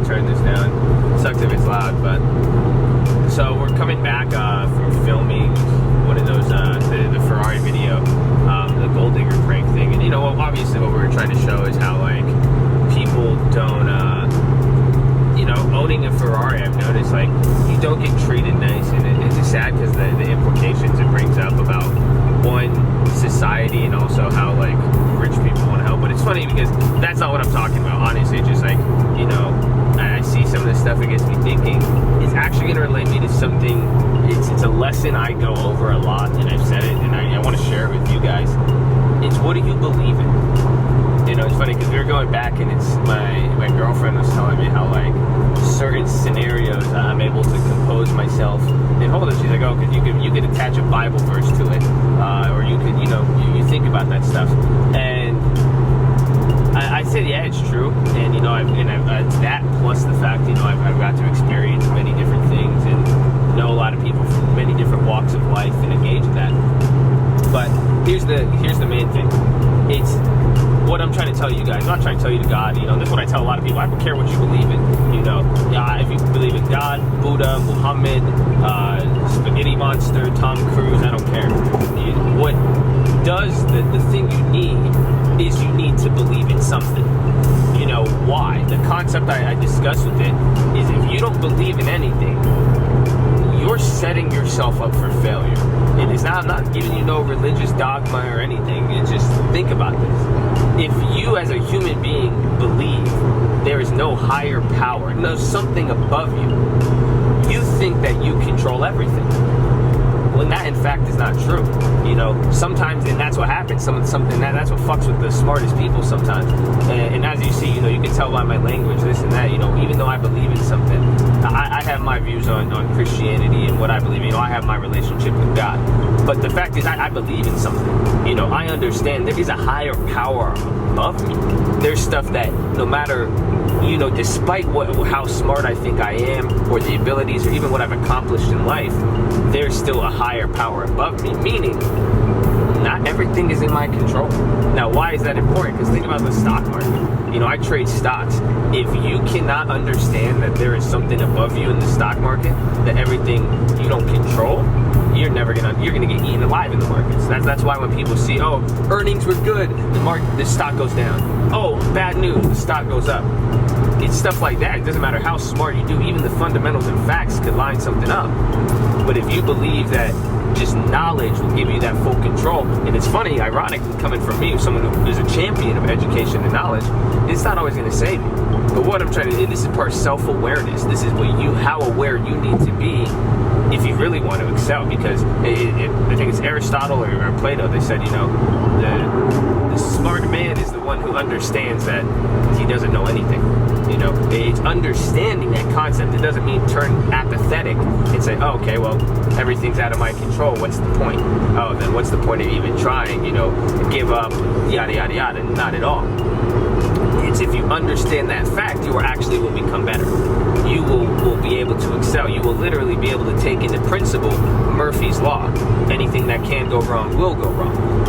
probably turn this down. Sucks if it's loud, but so we're coming back from filming one of those the Ferrari video, the gold digger prank thing, and obviously what we were trying to show is how like people don't owning a Ferrari, I've noticed like you don't get treated nice, and it's just sad because the implications it brings up about one, society, and also how like rich people want to help. But it's funny because that's not what I'm talking about, honestly. It's just like I see some of this stuff, it gets me thinking it's actually going to relate me to something. It's a lesson I go over a lot, and I've said it, and I want to share it with you guys. It's what do you believe in? It's funny because we were going back, and it's my girlfriend was telling me how like certain scenarios I'm able to compose myself and hold it. She's like, oh, because you could attach a Bible verse to it, or you could you think about that stuff, and I said, yeah, it's true, and it's that plus the fact I've got to experience many different things and know a lot of people from many different walks of life and engage in that. But here's the main thing. It's what I'm trying to tell you guys. I'm not trying to tell you to God. That's what I tell a lot of people. I don't care what you believe in. If you believe in God, Buddha, Muhammad, Spaghetti Monster, Tom Cruise, I don't care. What does the thing you need is you need to believe in something. Why? The concept I discussed with it is if you don't believe in anything, you're setting yourself up for failure. It is not, I'm not giving you no religious dogma or anything. It's just think about this. If you as a human being believe there is no higher power, no something above you, you think that you control everything. When that in fact is not true. Sometimes, and that's what happens. That's what fucks with the smartest people sometimes. And as you see, you can tell by my language, this and that. Even though I believe in something, I have my views on Christianity and what I believe in. I have my relationship with God. But the fact is, I believe in something. I understand there is a higher power above me. There's stuff that no matter, despite how smart I think I am, or the abilities, or even what I've accomplished in life, there's still a higher power above me, meaning not everything is in my control. Now, why is that important? Because think about the stock market. I trade stocks. If you cannot understand that there is something above you in the stock market, that everything you don't control, you're gonna get eaten alive in the markets. That's why when people see, oh, earnings were good, the stock goes down. Oh, bad news, the stock goes up. It's stuff like that. It doesn't matter how smart you do. Even the fundamentals and facts could line something up. But if you believe that just knowledge will give you that full control, and it's funny, ironically, coming from me, someone who is a champion of education and knowledge, it's not always going to save you. But what I'm trying to do, this is part self-awareness. This is how aware you need to be if you really want to excel. Because I think it's Aristotle or Plato, they said, the smart man is the one who understands that he doesn't know anything. It's understanding that concept. It doesn't mean turn apathetic and say, oh, okay, well, everything's out of my control. What's the point? Oh, then what's the point of even trying? Give up, yada, yada, yada. Not at all. It's if you understand that fact, you actually will become better. You will be able to excel. You will literally be able to take into principle Murphy's Law. Anything that can go wrong will go wrong.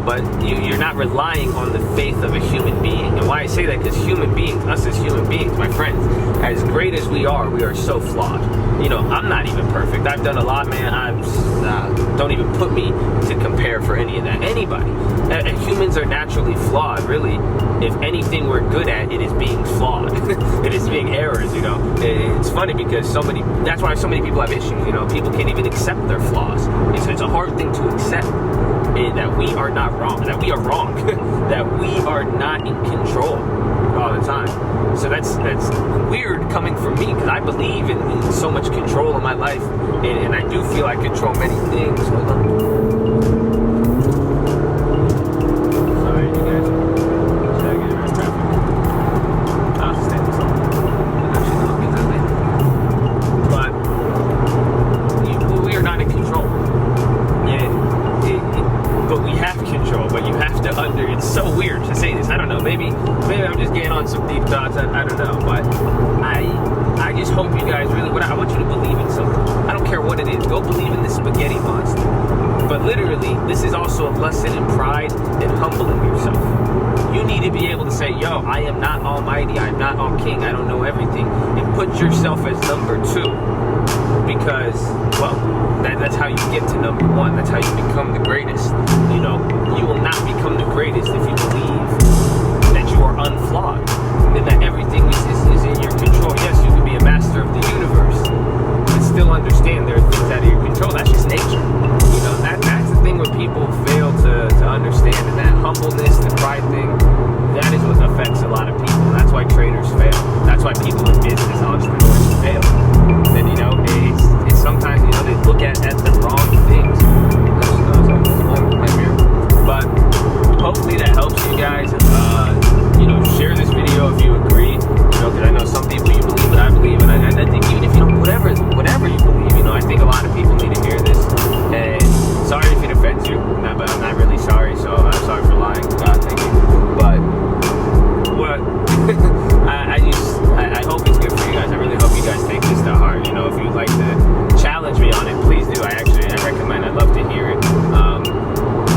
But you're not relying on the faith of a human being. And why I say that, because human beings, us as human beings, my friends, as great as we are so flawed. I'm not even perfect. I've done a lot, man. Don't even put me to compare for any of that. Anybody. Humans are naturally flawed, really. If anything we're good at, it is being flawed. It is being errors, It's funny because that's why so many people have issues, People can't even accept their flaws. It's a hard thing to accept. That we are not wrong, that we are wrong, that we are not in control all the time. So that's weird coming from me, because I believe in so much control in my life, and I do feel I control many things. Hold on. Sorry, you guys. Should I get around traffic? I'll just stand this up. Actually, no, I'll get that later. But we are not in control. But we have control, but you have to it's so weird to say this. I don't know, maybe I'm just getting on some deep thoughts, I don't know, but I just hope you guys really, I want you to believe in something. I don't care what it is, go believe in the spaghetti monster. But literally, this is also a lesson in pride and humbling yourself. You need to be able to to say, yo, I am not almighty, I'm not all king, I don't know everything, and put yourself as number 2. Because, well, that's how you get to number 1. That's how you become the greatest. You know, you will not become the greatest if you believe that you are unflawed and that everything is in your control. Yes, you can be a master of the universe, but still understand there are things out of your control. That's just nature. You know, that's the thing where people fail to understand, and that humbleness, the pride thing, that is what affects a lot of people. That's why traders fail. That's why people in business, entrepreneurs fail. And you know, it's sometimes, you know, they look at the wrong things. But hopefully that helps you guys. You know, share this video if you agree. You know, because I know some people, you believe what I believe, and I think even if you don't, whatever you believe, you know, I think a lot of people need to hear this. And sorry if it offends you, but I'm not really sorry. So I'm sorry for lying. God, thank you. But what I hope it's good for you guys. I really hope you guys take this to heart. You know, if you'd like to challenge me on it, please do. I recommend. I'd love to hear it.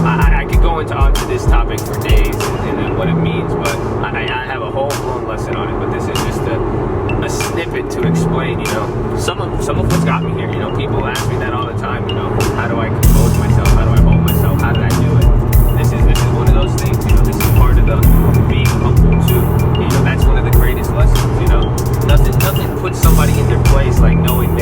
I could go onto this topic for days and what it means, but I have a whole blown lesson on it. But this is just a snippet to explain. You know, some of what's got me here. You know, people ask me that all the time. You know, how do I compose myself? How do I hold myself? How did I do it? This is one of those things. You know, this is part of the being humble too. You know, that's one of the greatest lessons. You know, nothing puts somebody in their place like knowing